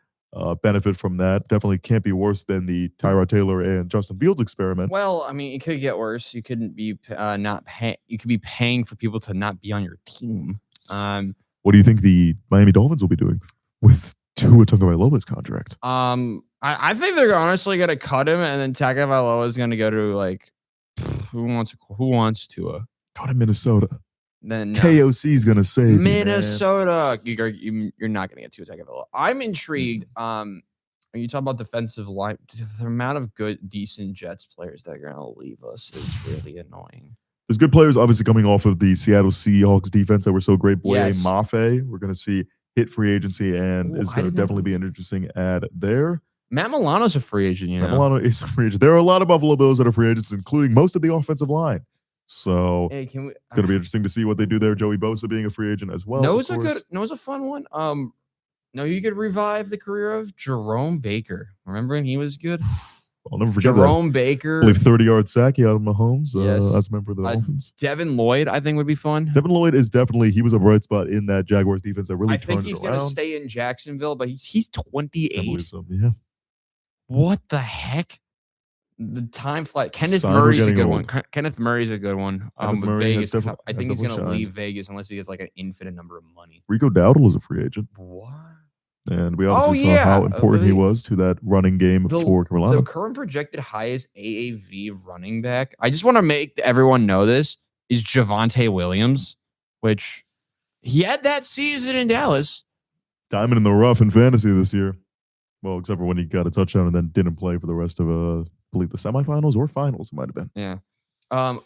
benefit from that. Definitely can't be worse than the Tyrod Taylor and Justin Fields experiment. Well, I mean, it could get worse. You couldn't be you could be paying for people to not be on your team. What do you think the Miami Dolphins will be doing with Tua Tagovailoa's contract? I think they're honestly gonna cut him, and then Tagovailoa is gonna go to who wants Tua? Go to Minnesota. Then KOC is gonna save you, man. Minnesota. You're not gonna get Tua Tagovailoa. I'm intrigued. When you talk about defensive line, the amount of good, decent Jets players that are gonna leave us is really annoying. There's good players obviously coming off of the Seattle Seahawks defense that were so great. Boye Yes. Mafe, we're going to see hit free agency, and Ooh, it's I going to did not definitely know be an interesting ad there. Matt Milano's a free agent, Matt Milano is a free agent. There are a lot of Buffalo Bills that are free agents, including most of the offensive line. So Hey, can we? it's going to be interesting to see what they do there. Joey Bosa being a free agent as well. Noah's of course. Noah's a fun one. No, you could revive the career of Jerome Baker. Remember when he was good? I'll never forget Jerome that. Baker. I believe 30-yard sack he had on Mahomes Yes. as a member of the Dolphins. Devin Lloyd, I think would be fun. Devin Lloyd is definitely, he was a bright spot in that Jaguars defense that really I think turned he's it going to around. stay in Jacksonville, but he's I 28. believe so. Yeah. What the heck? The time flight. Kenneth Son, we're Murray's a getting good old. one. Kenneth Murray's a good one. Kenneth With Murray has Vegas, 'cause defi- I has think he's going definitely to shined. leave Vegas unless he gets an infinite number of money. Rico Dowdle is a free agent. What? And we obviously saw yeah. how important he The- was to that running game for Carolina. The current projected highest AAV running back, I just want to make everyone know this, is Javonte Williams, which he had that season in Dallas. Diamond in the rough in fantasy this year. Well, except for when he got a touchdown and then didn't play for the rest of, I believe, the semifinals or finals, it might have been. Yeah.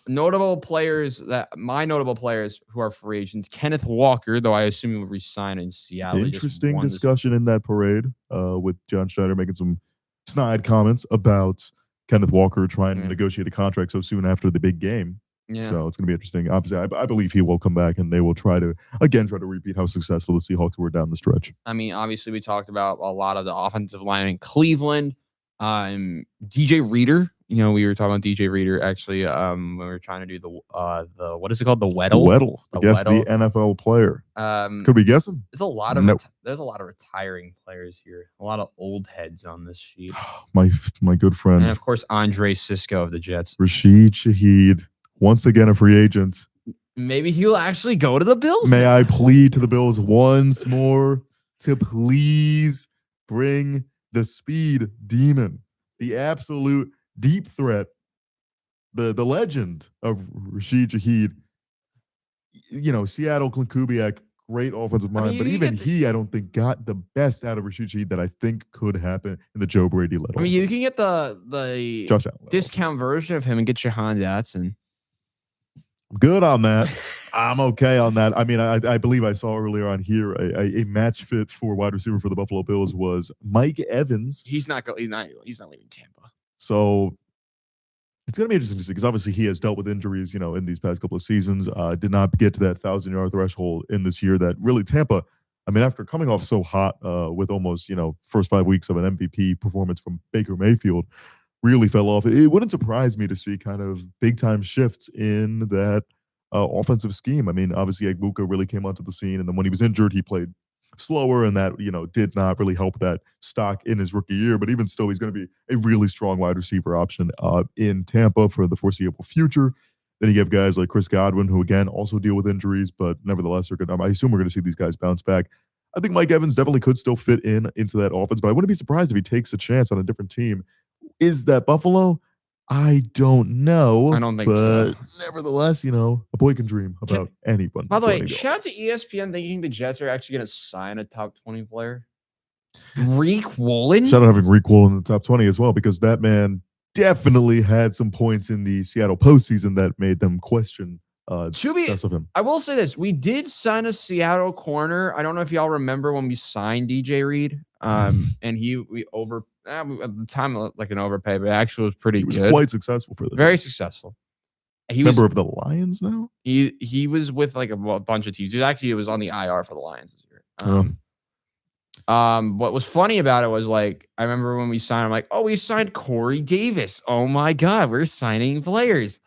Notable players who are free agents: Kenneth Walker, though I assume he will resign in Seattle. He just Interesting won this- discussion in that parade with John Schneider making some snide comments about Kenneth Walker trying to Yeah. negotiate a contract so soon after the big game. Yeah. So it's going to be interesting. Obviously, I believe he will come back and they will try to repeat how successful the Seahawks were down the stretch. I mean, obviously, we talked about a lot of the offensive line in Cleveland. DJ Reader, we were talking about DJ Reader actually when we were trying to do the what is it called? The Weddle. Weddle. The Guess the Weddle. NFL player. Um, Could we guess him? there's a lot of Nope. there's a lot of retiring players here. A lot of old heads on this sheet, My good friend, and of course, Andre Cisco of the Jets. Rashid Shaheed. once again a free agent. Maybe he'll actually go to the Bills. May now. I plead to the Bills once more to please bring the speed demon, the absolute deep threat, the legend of Rashid Shaheed. You know, Seattle, Clint Kubiak, great offensive mind, but you even get he, I don't think, got the best out of Rashid Shaheed that I think could happen in the Joe Brady led I mean, you offense. can get the Josh Allen led discount version of him and get Jahan Dotson. I'm good on that. I'm okay on that. I mean, I believe I saw earlier on here a match fit for wide receiver for the Buffalo Bills was Mike Evans. He's not leaving Tampa. So it's going to be interesting to see because obviously he has dealt with injuries, you know, in these past couple of seasons. Did not get to that 1,000-yard threshold in this year that really Tampa, I mean, after coming off so hot with almost, you know, first 5 weeks of an MVP performance from Baker Mayfield, really fell off. It wouldn't surprise me to see kind of big-time shifts in that offensive scheme. I mean, obviously, Egbuka really came onto the scene, and then when he was injured, he played slower, and that, you know, did not really help that stock in his rookie year. But even still, he's going to be a really strong wide receiver option in Tampa for the foreseeable future. Then you have guys like Chris Godwin, who, again, also deal with injuries, but nevertheless are good. I assume we're going to see these guys bounce back. I think Mike Evans definitely could still fit into that offense, but I wouldn't be surprised if he takes a chance on a different team. Is that Buffalo? I don't know. I don't think but so. Nevertheless, you know, a boy can dream about anyone. By the way, joining the shout out to ESPN thinking the Jets are actually going to sign a top 20 player. Reek Woolen? Shout out having Reek Woolen in the top 20 as well, because that man definitely had some points in the Seattle postseason that made them question the success of him. I will say this. We did sign a Seattle corner. I don't know if y'all remember when we signed DJ Reed. And at the time, like an overpay, but actually was pretty good. He was quite successful for them. Very successful. He Member was, of the Lions now? He was with like a bunch of teams. It was on the IR for the Lions this year. What was funny about it was, like, I remember when we signed, I'm like, oh, we signed Corey Davis. Oh my God, we're signing players.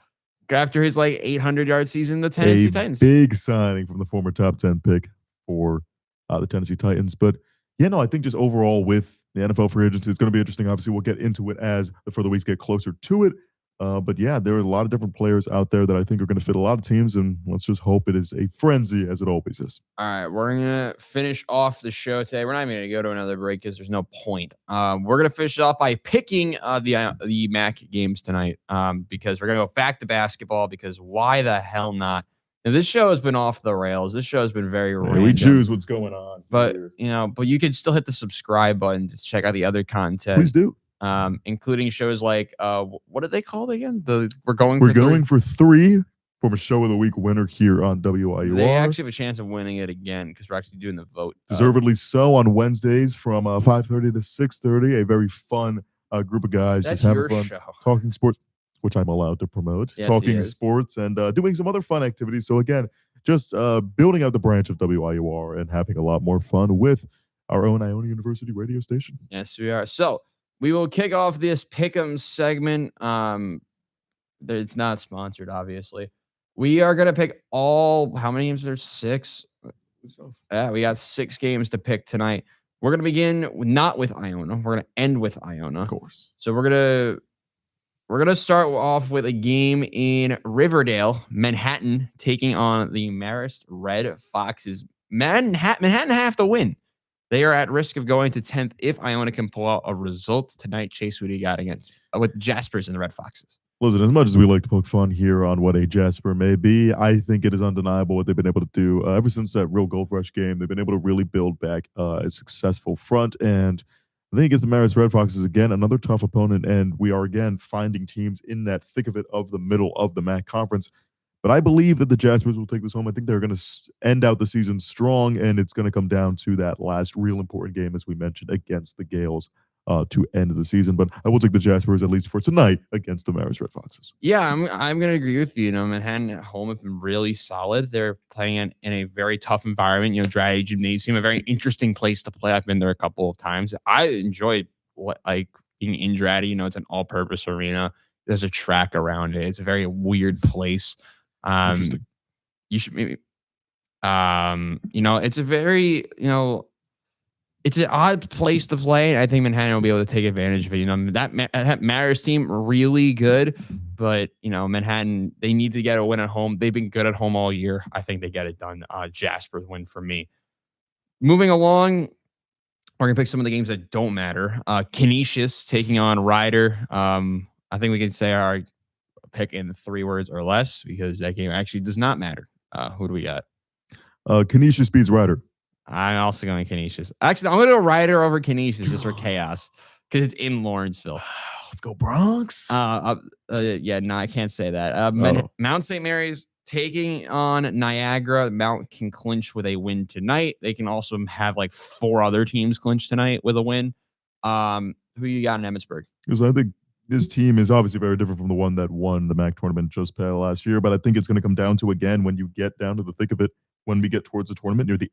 After his like 800-yard season, the Tennessee Titans. Big signing from the former top 10 pick for the Tennessee Titans. But yeah, no, I think just overall with the NFL free agency, it's going to be interesting. Obviously, we'll get into it as the further weeks get closer to it. But yeah, there are a lot of different players out there that I think are going to fit a lot of teams, and let's just hope it is a frenzy as it always is. All right, we're going to finish off the show today. We're not even going to go to another break because there's no point. We're going to finish it off by picking the MAC games tonight because we're going to go back to basketball because why the hell not? Now, this show has been off the rails. This show has been very random. We choose what's going on. But, but you could still hit the subscribe button to check out the other content. Please do. Including shows like what are they called again? We're going for three. From a show of the week winner here on WIUR. They actually have a chance of winning it again because we're actually doing the vote. Deservedly so on Wednesdays from 5:30 to 6:30. A very fun group of guys That's just having your fun show. Talking sports, which I'm allowed to promote. Yes, talking sports and doing some other fun activities. So again, just building out the branch of WIUR and having a lot more fun with our own Iona University radio station. Yes, we are. So we will kick off this Pick'em segment. It's not sponsored, obviously. We are going to pick how many games? There's 6. Yeah, we got 6 games to pick tonight. We're going to begin not with Iona. We're going to end with Iona. Of course. So we're going to start off with a game in Riverdale, Manhattan, taking on the Marist Red Foxes. Manhattan have to win. They are at risk of going to 10th if Iona can pull out a result tonight. Chase, who do you got against with Jaspers and the Red Foxes? Listen, as much as we like to poke fun here on what a Jasper may be, I think it is undeniable what they've been able to do ever since that Real Gold Rush game. They've been able to really build back a successful front. And I think against the Marist Red Foxes, again, another tough opponent. And we are, again, finding teams in that thick of it of the middle of the MAC conference. But I believe that the Jaspers will take this home. I think they're going to end out the season strong, and it's going to come down to that last real important game, as we mentioned, against the Gales to end the season. But I will take the Jaspers, at least for tonight, against the Marist Red Foxes. Yeah, I'm going to agree with you. Manhattan at home have been really solid. They're playing in a very tough environment. Dry Gymnasium, a very interesting place to play. I've been there a couple of times. I enjoyed being in Dratty. It's an all-purpose arena. There's a track around it. It's a very weird place. Interesting. You should maybe, it's a very, it's an odd place to play, and I think Manhattan will be able to take advantage of it. That Mariners team really good, but Manhattan, they need to get a win at home. They've been good at home all year. I think they get it done. Jasper's win for me. Moving along, we're gonna pick some of the games that don't matter. Canisius taking on Ryder. I think we can say our pick in 3 words or less because that game actually does not matter. Who do we got? Canisius beats Ryder. I'm also going Canisius. Actually, I'm going to go Ryder over Canisius just for chaos because it's in Lawrenceville. Let's go Bronx. Yeah, no, I can't say that. Mount St. Mary's taking on Niagara. Mount can clinch with a win tonight. They can also have like 4 other teams clinch tonight with a win. Who you got in Emmitsburg? Because I think this team is obviously very different from the one that won the MAC tournament just last year, but I think it's going to come down to, again, when you get down to the thick of it, when we get towards the tournament near the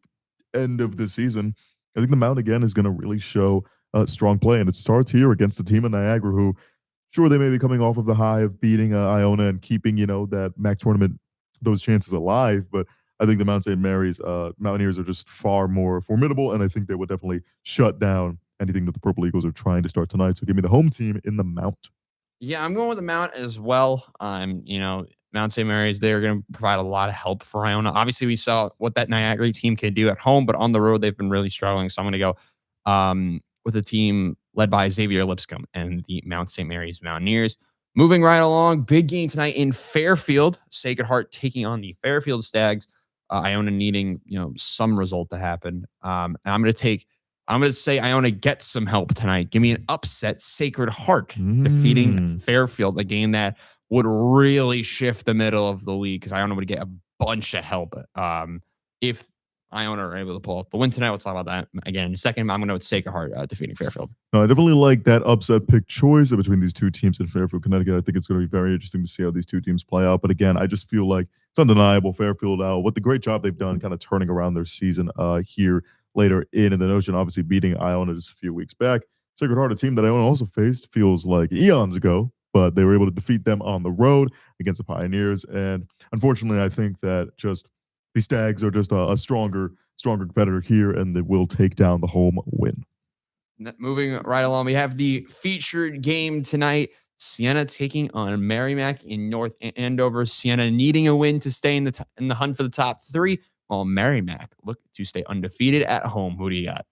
end of the season, I think the Mount again is going to really show strong play, and it starts here against the team of Niagara, who, sure, they may be coming off of the high of beating Iona and keeping that MAC tournament, those chances alive, but I think the Mount St. Mary's Mountaineers are just far more formidable, and I think they would definitely shut down anything that the Purple Eagles are trying to start tonight. So give me the home team in the Mount. Yeah, I'm going with the Mount as well. Mount St. Mary's, they're going to provide a lot of help for Iona. Obviously, we saw what that Niagara team can do at home, but on the road, they've been really struggling. So I'm going to go with a team led by Xavier Lipscomb and the Mount St. Mary's Mountaineers. Moving right along, big game tonight in Fairfield. Sacred Heart taking on the Fairfield Stags. Iona needing some result to happen. And I'm going to say Iona gets some help tonight. Give me an upset, Sacred Heart defeating Fairfield, a game that would really shift the middle of the league because Iona would get a bunch of help if Iona are able to pull off the win tonight. We'll talk about that again in a second. I'm going to go with Sacred Heart defeating Fairfield. No, I definitely like that upset pick choice between these 2 teams in Fairfield, Connecticut. I think it's going to be very interesting to see how these 2 teams play out. But again, I just feel like it's undeniable Fairfield what the great job they've done kind of turning around their season here later in the Ocean, obviously beating Iona just a few weeks back. Sacred Heart, a team that Iona also faced, feels like eons ago, but they were able to defeat them on the road against the Pioneers. And unfortunately, I think that just the Stags are just a stronger competitor here, and they will take down the home win. Moving right along, we have the featured game tonight. Siena taking on Merrimack in North Andover. Siena needing a win to stay in the hunt for the top 3, while Merrimack look to stay undefeated at home. Who do you got?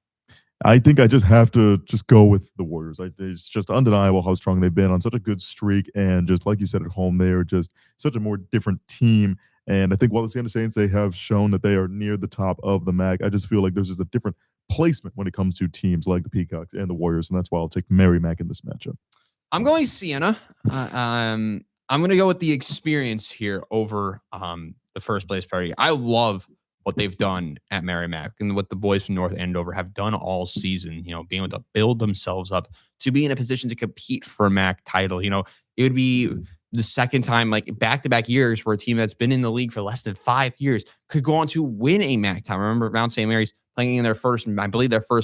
I think I just have to go with the Warriors. It's just undeniable how strong they've been on such a good streak. And just like you said at home, they're just such a more different team. And I think while the Siena Saints, they have shown that they are near the top of the MAC, I just feel like there's just a different placement when it comes to teams like the Peacocks and the Warriors. And that's why I'll take Merrimack in this matchup. I'm going Siena. I'm going to go with the experience here over the first place party. I love what they've done at Merrimack and what the boys from North Andover have done all season, being able to build themselves up to be in a position to compete for a MAC title. It would be the second time, like back-to-back years, where a team that's been in the league for less than 5 years could go on to win a MAC title. Remember Mount St. Mary's playing in their first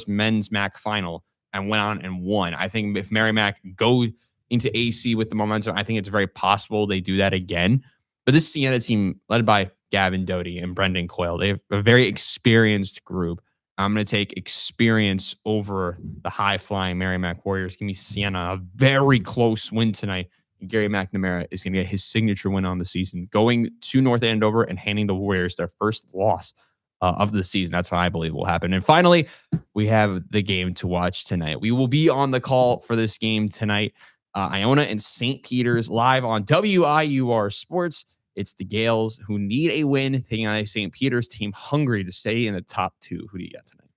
men's MAC final and went on and won. I think if Merrimack go into AC with the momentum, I think it's very possible they do that again. But this Siena team, led by Gavin Doty and Brendan Coyle, they have a very experienced group. I'm going to take experience over the high-flying Merrimack Warriors. Give me Siena, a very close win tonight. Gary McNamara is going to get his signature win on the season, going to North Andover and handing the Warriors their first loss of the season. That's what I believe will happen. And finally, we have the game to watch tonight. We will be on the call for this game tonight. Iona and St. Peter's live on WIUR Sports. It's the Gales who need a win, taking on a St. Peter's team hungry to stay in the top 2. Who do you got tonight?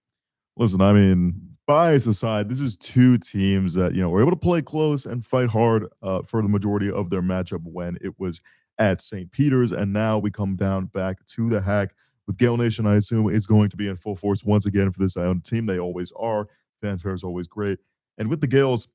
Listen, I mean, bias aside, this is 2 teams that, were able to play close and fight hard for the majority of their matchup when it was at St. Peter's. And now we come down back to the Hack with Gale Nation. I assume it's going to be in full force once again for this Iona team. They always are. Fanfare is always great. And with the Gales,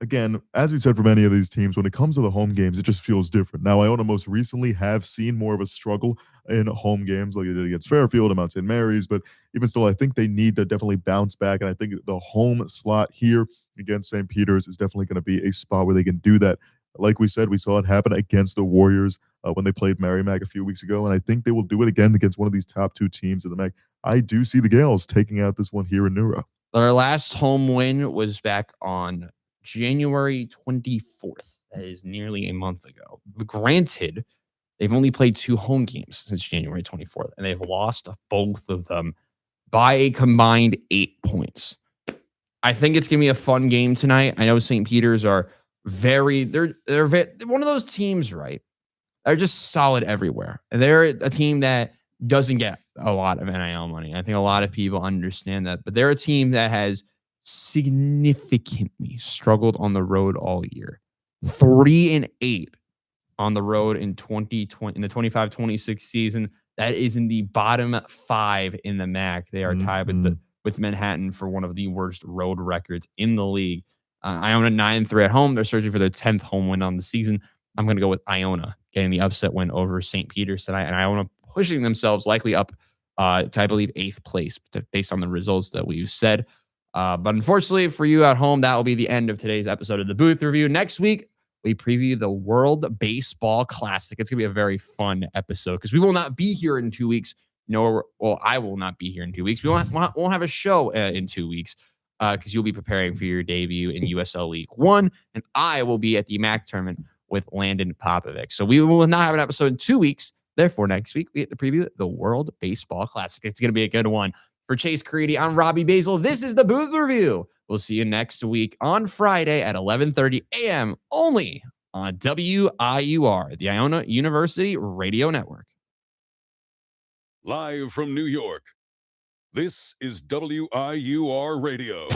again, as we've said for many of these teams, when it comes to the home games, it just feels different. Now, Iona most recently have seen more of a struggle in home games like they did against Fairfield and Mount St. Mary's, but even still, I think they need to definitely bounce back, and I think the home slot here against St. Peter's is definitely going to be a spot where they can do that. Like we said, we saw it happen against the Warriors when they played Merrimack a few weeks ago, and I think they will do it again against one of these top 2 teams in the MAC. I do see the Gales taking out this one here in Neuro. Their last home win was back on January 24th. That is nearly a month ago. But granted, they've only played 2 home games since January 24th, and they've lost both of them by a combined 8 points. I think it's going to be a fun game tonight. I know St. Peter's are they're one of those teams, right? They're just solid everywhere. They're a team that doesn't get a lot of NIL money. I think a lot of people understand that, but they're a team that has significantly struggled on the road all year. 3-8 on the road in 2020 in the 25-26 season. That is in the bottom 5 in the MAC. They are tied with Manhattan for one of the worst road records in the league. Iona 9-3 at home. They're searching for their 10th home win on the season. I'm going to go with Iona getting the upset win over St. Peter's tonight, and Iona pushing themselves likely up to, I believe, 8th place based on the results that we've said. But unfortunately for you at home, that will be the end of today's episode of the Booth Review. Next week, we preview the World Baseball Classic. It's going to be a very fun episode because we will not be here in 2 weeks. I will not be here in 2 weeks. We won't have a show in 2 weeks because you'll be preparing for your debut in USL League One, and I will be at the MAC tournament with Landon Popovic. So we will not have an episode in 2 weeks. Therefore, next week, we get to preview the World Baseball Classic. It's going to be a good one. For Chase Caridi, I'm Robbie Basil. This is the Booth Review. We'll see you next week on Friday at 11:30 a.m. only on WIUR, the Iona University Radio Network. Live from New York, this is WIUR Radio.